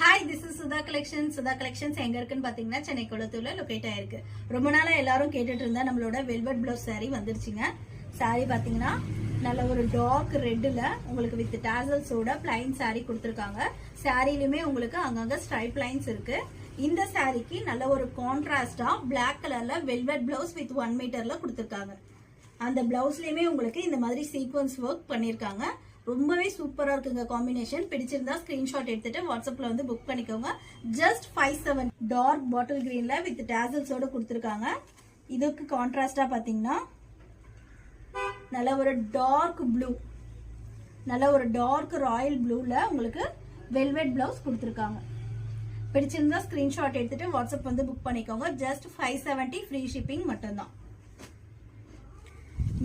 Hi, this is Sudha collections. Sudha collections எங்க இருக்குன்னு பாத்தீங்கன்னா சென்னை குளத்தூர்ல லொகேட் ஆயிருக்கு. ரொம்ப நாளா எல்லாரும் கேட்டுட்டு இருந்தா நம்மளோட வெல்வெட் பிளவுஸ் saree வந்துருச்சுங்க. saree பாத்தீங்கன்னா நல்ல ஒரு டார்க் ரெட்ல உங்களுக்கு வித் டாசல்ஸோட பிளைன் saree கொடுத்துருக்காங்க. சாரிலுமே உங்களுக்கு அங்கங்க ஸ்ட்ரைப் லைன்ஸ் இருக்கு. இந்த சாரிக்கு நல்ல ஒரு கான்ட்ராஸ்டா பிளாக் கலர்ல வெல்வெட் பிளவுஸ் வித் 1 மீட்டர்ல கொடுத்துருக்காங்க. அந்த பிளவுஸ்லயுமே உங்களுக்கு இந்த மாதிரி சீக்வன்ஸ் ஒர்க் பண்ணிருக்காங்க. ரொம்பவே சூப்பரா இருக்குங்க காம்பினேஷன். பிடிச்சிருந்தா ஸ்கிரீன்ஷாட் எடுத்துட்டு வாட்ஸ்அப்ல வந்து புக் பண்ணிக்கோங்க. ஜஸ்ட் 57 டார்க் பாட்டில் கிரீன்ல வித் டாசல்ஸோட கொடுத்துருக்காங்க. இதுக்கு கான்ட்ராஸ்டா பாத்தீங்கன்னா நல்ல ஒரு டார்க் ப்ளூ, நல்ல ஒரு டார்க் ராயல் ப்ளூல உங்களுக்கு வெல்வெட் பிளவுஸ் கொடுத்துருக்காங்க. பிடிச்சிருந்தா ஸ்கிரீன்ஷாட் எடுத்துட்டு வாட்ஸ்அப் வந்து புக் பண்ணிக்கோங்க. ஜஸ்ட் 570 ஃப்ரீ ஷிப்பிங் மட்டும்தான்.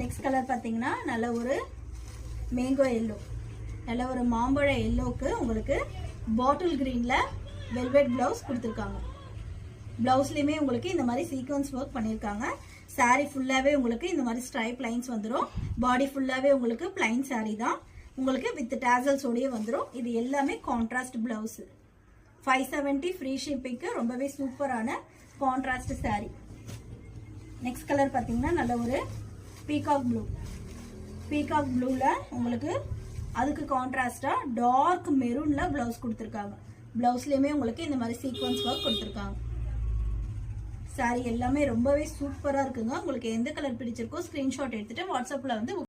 நெக்ஸ்ட் கலர் பாத்தீங்கன்னா நல்ல ஒரு மேங்கோ எல்லோ, நல்ல ஒரு மாம்பழ எல்லோக்கு உங்களுக்கு பாட்டில் கிரீன்ல வெல்வெட் பிளவுஸ் கொடுத்துருக்காங்க. பிளவுஸ்லயுமே உங்களுக்கு இந்த மாதிரி சீக்வன்ஸ் ஒர்க் பண்ணிருக்காங்க. சாரி ஃபுல்லாவே உங்களுக்கு இந்த மாதிரி ஸ்ட்ரைப் லைன்ஸ் வந்துடும். பாடி ஃபுல்லாவே உங்களுக்கு பிளைன் சாரி தான், உங்களுக்கு வித் டாசல்ஸோடய வந்துடும். இது எல்லாமே கான்ட்ராஸ்ட் பிளவுஸ். 570 ஃப்ரீ ஷிப்பிங்க்கு ரொம்பவே சூப்பரான கான்ட்ராஸ்ட் சாரி. நெக்ஸ்ட் கலர் பாத்தீங்கன்னா நல்ல ஒரு பீகாக் ப்ளூ, பீகாக் ப்ளூல உங்களுக்கு அதுக்கு கான்ட்ராஸ்டா டார்க் மெரூன்ல பிளவுஸ் கொடுத்துருக்காங்க. பிளவுஸ்லயுமே உங்களுக்கு இந்த மாதிரி சீக்வன்ஸ் ஒர்க் கொடுத்துருக்காங்க. சாரி எல்லாமே ரொம்பவே சூப்பரா இருக்குங்க. உங்களுக்கு எந்த கலர் பிடிச்சிருக்கோ ஸ்கிரீன்ஷாட் எடுத்துட்டு வாட்ஸ்அப்ல வந்து